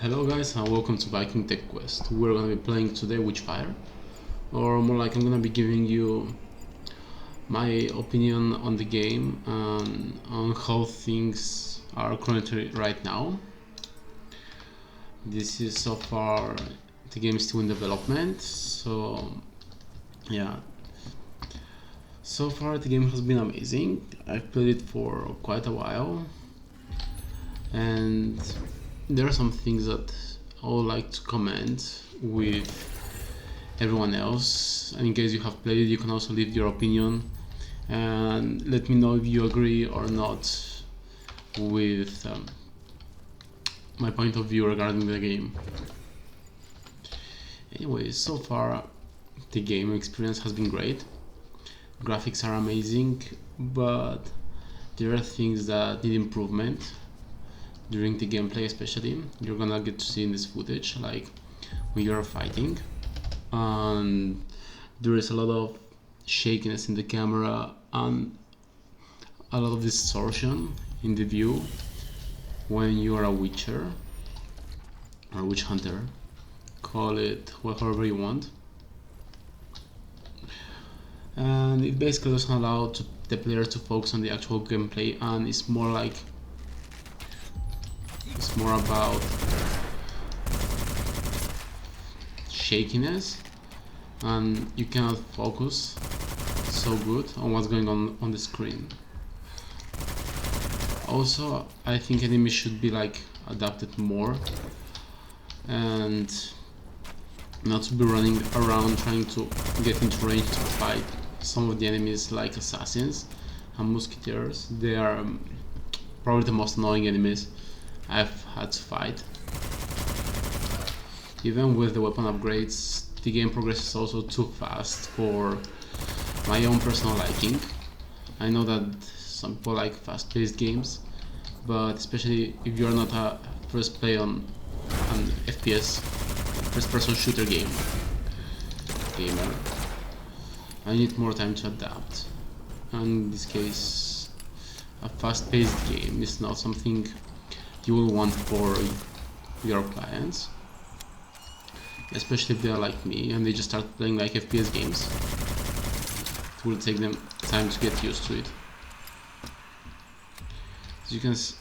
Hello guys and welcome to Viking Tech Quest. We're gonna be playing today Witchfire, or more like I'm gonna be giving you my opinion on the game and on how things are currently right now. This is so far the game is still in development, so yeah. So far the game has been amazing. I've played it for quite a while, and there are some things that I would like to comment with everyone else. And in case you have played it, you can also leave your opinion and let me know if you agree or not with my point of view regarding the game. Anyway, so far the game experience has been great. Graphics are amazing, but there are things that need improvement during the gameplay. Especially you're gonna get to see in this footage, like when you're fighting, and there is a lot of shakiness in the camera and a lot of distortion in the view when you are a witcher or witch hunter, call it however you want. And it basically doesn't allow the player to focus on the actual gameplay, and it's more about shakiness, and you cannot focus so good on what's going on the screen. Also, I think enemies should be like adapted more and not to be running around trying to get into range to fight some of the enemies like assassins and musketeers. They are probably the most annoying enemies I've had to fight. Even with the weapon upgrades, the game progresses also too fast for my own personal liking. I know that some people like fast-paced games, but especially if you're not a first play on an FPS, first-person shooter gamer, I need more time to adapt. And in this case, a fast-paced game is not something you will want for your clients, especially if they are like me and they just start playing like FPS games. It will take them time to get used to it. As you can, as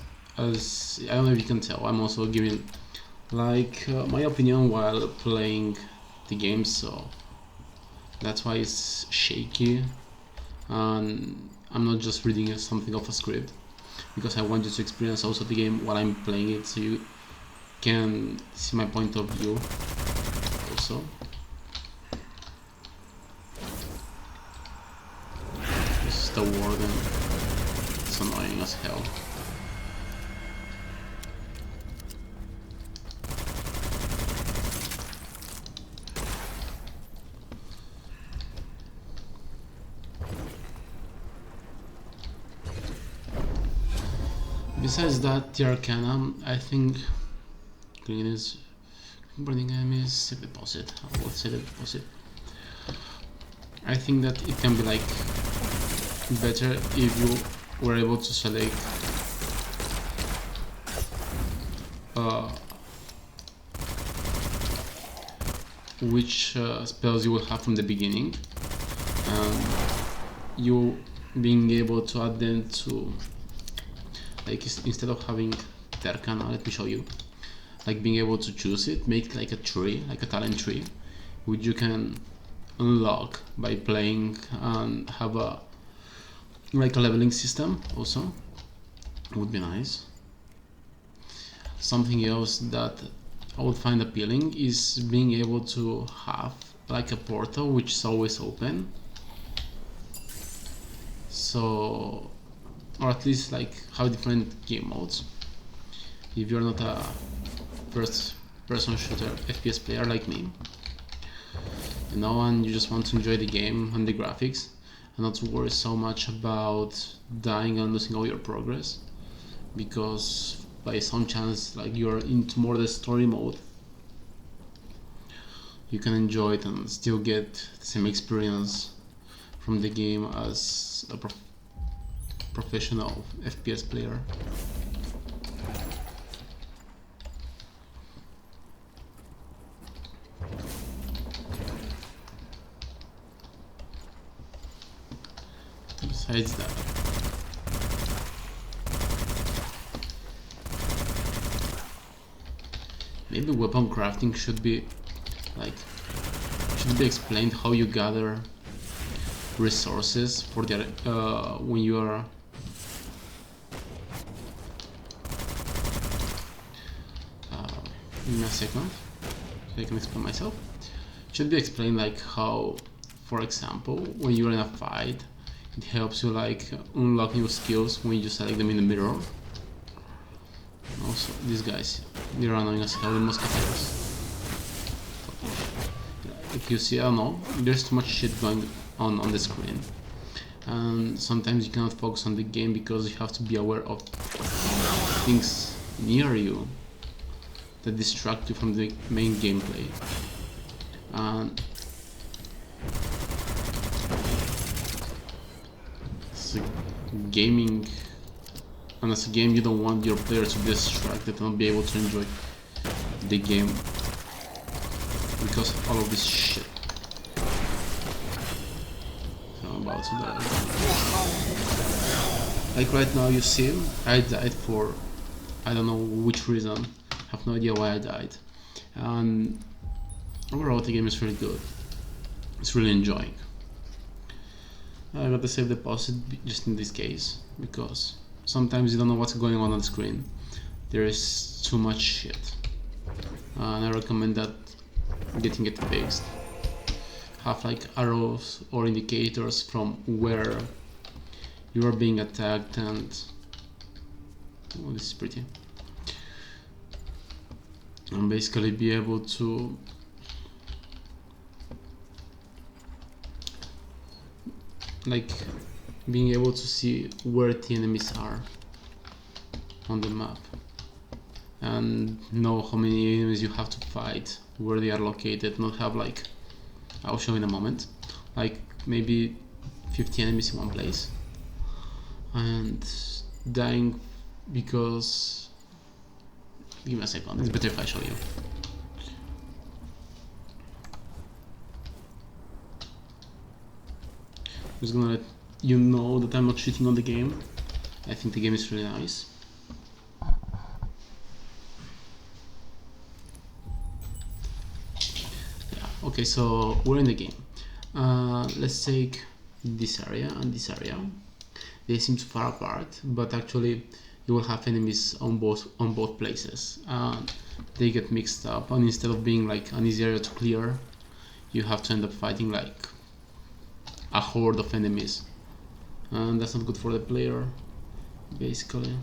I don't know if you can tell, I'm also giving like my opinion while playing the game, so that's why it's shaky, and I'm not just reading something off a script, because I want you to experience also the game while I'm playing it, so you can see my point of view also. This is the warden. It's annoying as hell. Besides that, the Arcana, I think green is burning enemies, save deposit. I will save the deposit. I think that it can be like better if you were able to select which spells you will have from the beginning, and you being able to add them to, like, instead of having the Arcana, let me show you, like being able to choose it, make like a tree, like a talent tree, which you can unlock by playing and have a like a leveling system also. Would be nice. Something else that I would find appealing is being able to have like a portal which is always open, so, or at least like have different game modes. If you're not a first person shooter FPS player like me, you know, and you just want to enjoy the game and the graphics and not to worry so much about dying and losing all your progress, because by some chance like you're into more the story mode, you can enjoy it and still get the same experience from the game as a professional FPS player. besides that, maybe weapon crafting should be explained, how you gather resources for the when you are in a second, so I can explain myself. It should be explained like how, for example, when you're in a fight, it helps you like unlock new skills when you select them in the mirror. Also, these guys, they're annoying as hell, the musketeers. If you see, I don't know, there's too much shit going on the screen, and sometimes you cannot focus on the game because you have to be aware of things near you that distract you from the main gameplay. And it's gaming, and as a game you don't want your players to be distracted and not be able to enjoy the game because of all of this shit. So I'm about to die. Like right now, you see, I died for I don't know which reason. I have no idea why I died. And overall, the game is really good. It's really enjoying. I got the save deposit just in this case because sometimes you don't know what's going on the screen. There is too much shit, and I recommend that getting it fixed. Have like arrows or indicators from where you are being attacked, and oh, this is pretty. And basically be able to like being able to see where the enemies are on the map and know how many enemies you have to fight, where they are located, not have like, I'll show in a moment, like maybe 50 enemies in one place and dying because, give me a second, it's better if I show you. I'm just gonna let you know that I'm not cheating on the game. I think the game is really nice. Yeah, okay, so we're in the game. Let's take this area and this area. They seem too far apart, but actually you will have enemies on both places. They get mixed up, and instead of being like an easy area to clear, you have to end up fighting like a horde of enemies, and that's not good for the player, basically.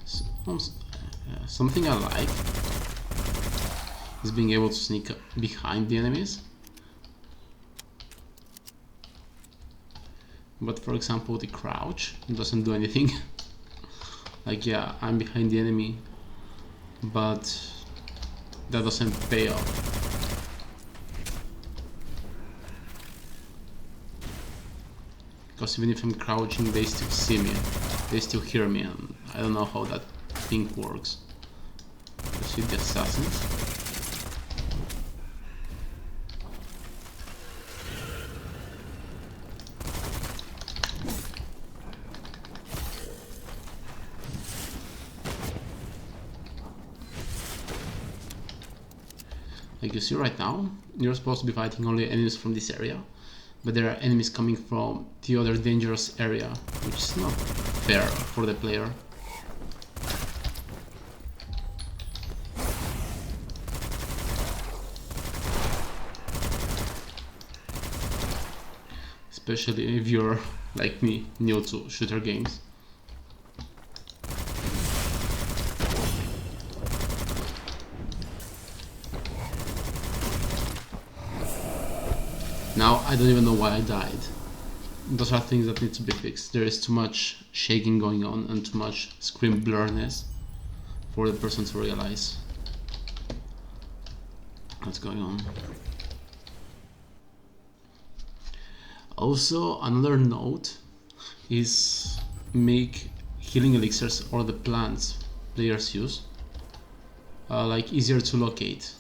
So, something I like is being able to sneak up behind the enemies. But for example, the crouch doesn't do anything. Like, yeah, I'm behind the enemy, but that doesn't pay off. Because even if I'm crouching, they still see me, they still hear me, and I don't know how that thing works. You see the assassins? Like you see right now, you're supposed to be fighting only enemies from this area, but there are enemies coming from the other dangerous area, which is not fair for the player. Especially if you're, like me, new to shooter games. Now I don't even know why I died. Those are things that need to be fixed. There is too much shaking going on and too much screen blurriness for the person to realize what's going on. Also, another note is make healing elixirs or the plants players use like easier to locate.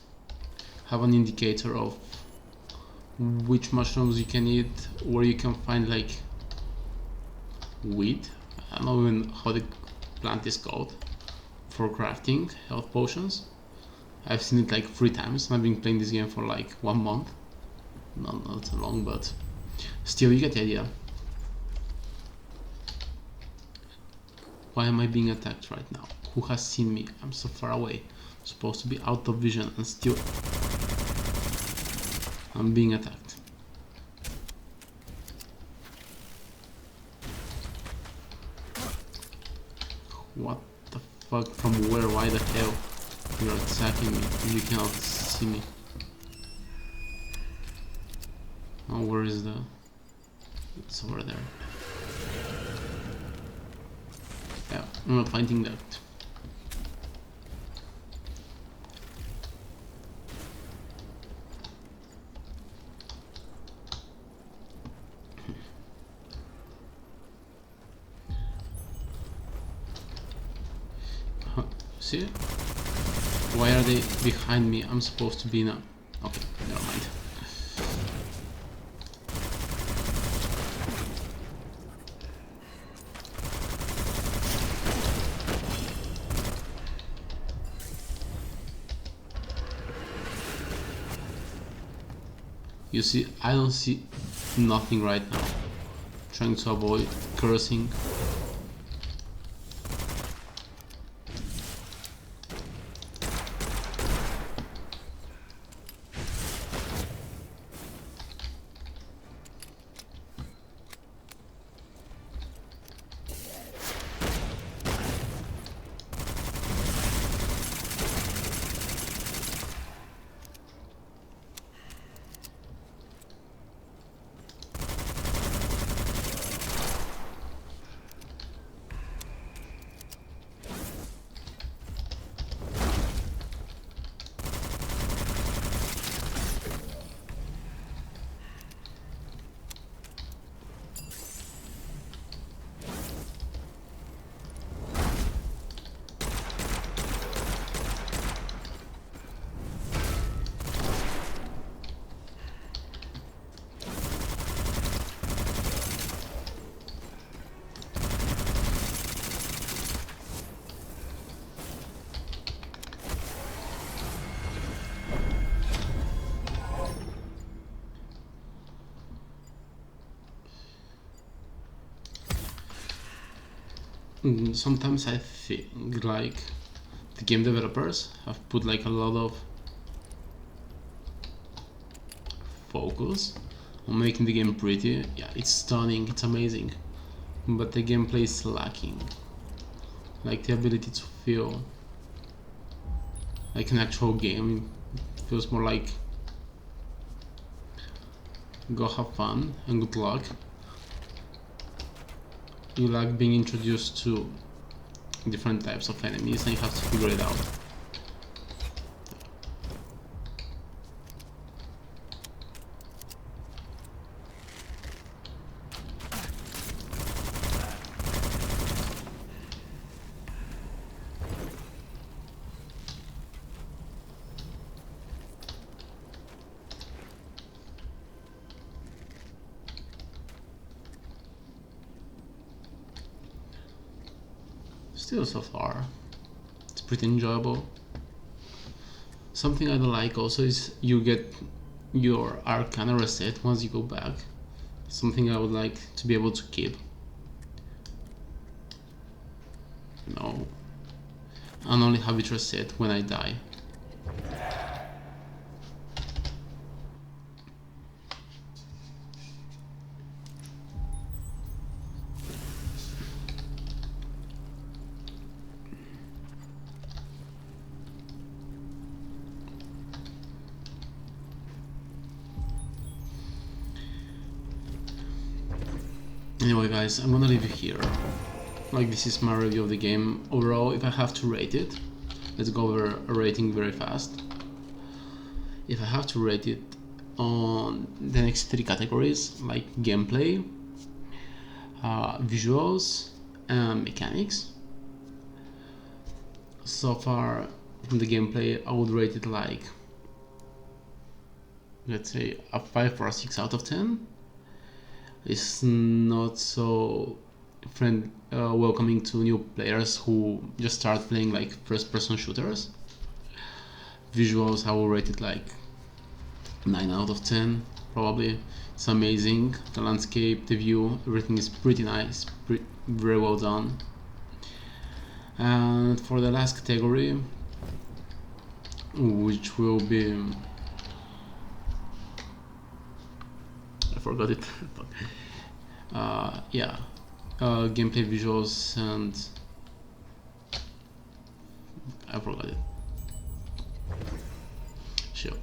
have an indicator of which mushrooms you can eat, where you can find like wheat. I don't know even how the plant is called for crafting health potions. I've seen it like 3 times. I've been playing this game for like 1 month. Not so long, but still you get the idea. Why am I being attacked right now? Who has seen me? I'm so far away. I'm supposed to be out of vision and still I'm being attacked. What the fuck? From where? Why the hell? You're attacking me. You cannot see me. Oh, where is the... It's over there. Yeah, I'm not finding that. See? Why are they behind me? I'm supposed to be now. Okay, never mind. You see, I don't see nothing right now. Trying to avoid cursing. Sometimes I think like the game developers have put like a lot of focus on making the game pretty. Yeah, it's stunning, it's amazing, but the gameplay is lacking. Like the ability to feel like an actual game. It feels more like go have fun and good luck. You like being introduced to different types of enemies and you have to figure it out. Still, so far, it's pretty enjoyable. Something I don't like also is you get your Arcana reset once you go back. Something I would like to be able to keep. No. And only have it reset when I die. Anyway guys, I'm gonna leave you here. Like, this is my review of the game. Overall, if I have to rate it, let's go over a rating very fast. If I have to rate it on the next 3 categories, like gameplay, visuals, and mechanics. So far, from the gameplay, I would rate it like let's say a 5 or a 6 out of 10. It's not so welcoming to new players who just start playing like first-person shooters. Visuals, I will rate it like 9 out of 10 probably. It's amazing. The landscape, the view, everything is pretty nice, very well done. And for the last category, which will be, I forgot it. Yeah, gameplay, visuals, and I forgot it. Sure.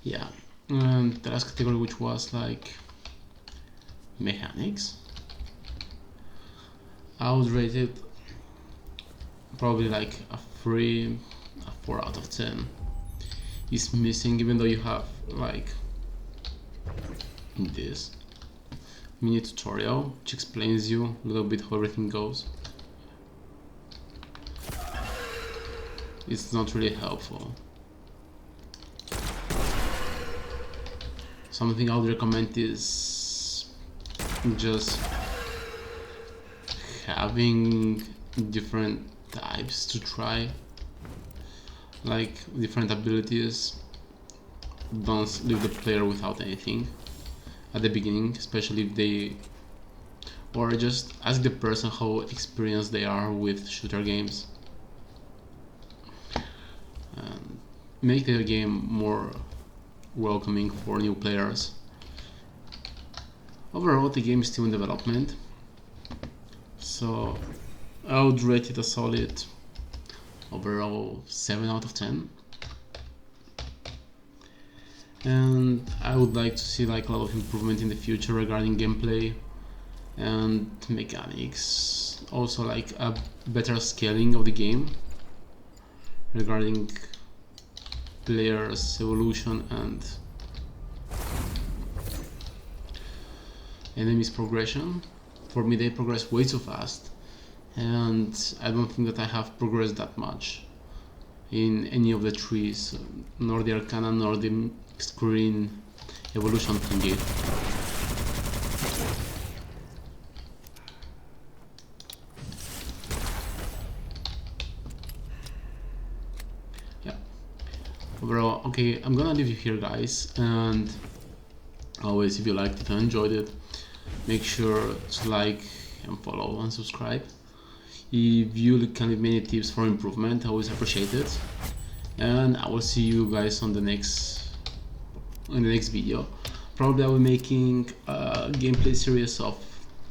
Yeah, and the last category, which was like mechanics, I would rate it probably like a 3, a 4 out of 10. It's missing, even though you have like this mini tutorial which explains you a little bit how everything goes. It's not really helpful. Something I would recommend is just having different types to try, like different abilities. Don't leave the player without anything at the beginning, especially if they, or just ask the person how experienced they are with shooter games, and make the game more welcoming for new players. Overall, the game is still in development, so I would rate it a solid overall 7 out of 10. And I would like to see like a lot of improvement in the future regarding gameplay and mechanics. Also like a better scaling of the game regarding players' evolution and enemies' progression. For me, they progress way too fast, and I don't think that I have progressed that much in any of the trees, nor the Arcana nor the screen evolution thingy. Yeah. Overall, okay, I'm gonna leave you here, guys, and always, if you liked it and enjoyed it, make sure to like and follow and subscribe. If you can leave me any tips for improvement, I always appreciate it. And I will see you guys on the next video. Probably I will be making a gameplay series of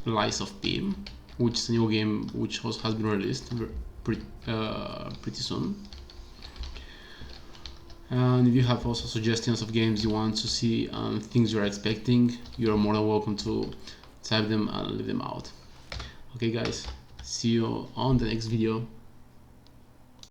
Lies of P, which is a new game which also has been released pretty soon. And if you have also suggestions of games you want to see and things you're expecting, you're more than welcome to type them and leave them out. Okay guys, see you on the next video.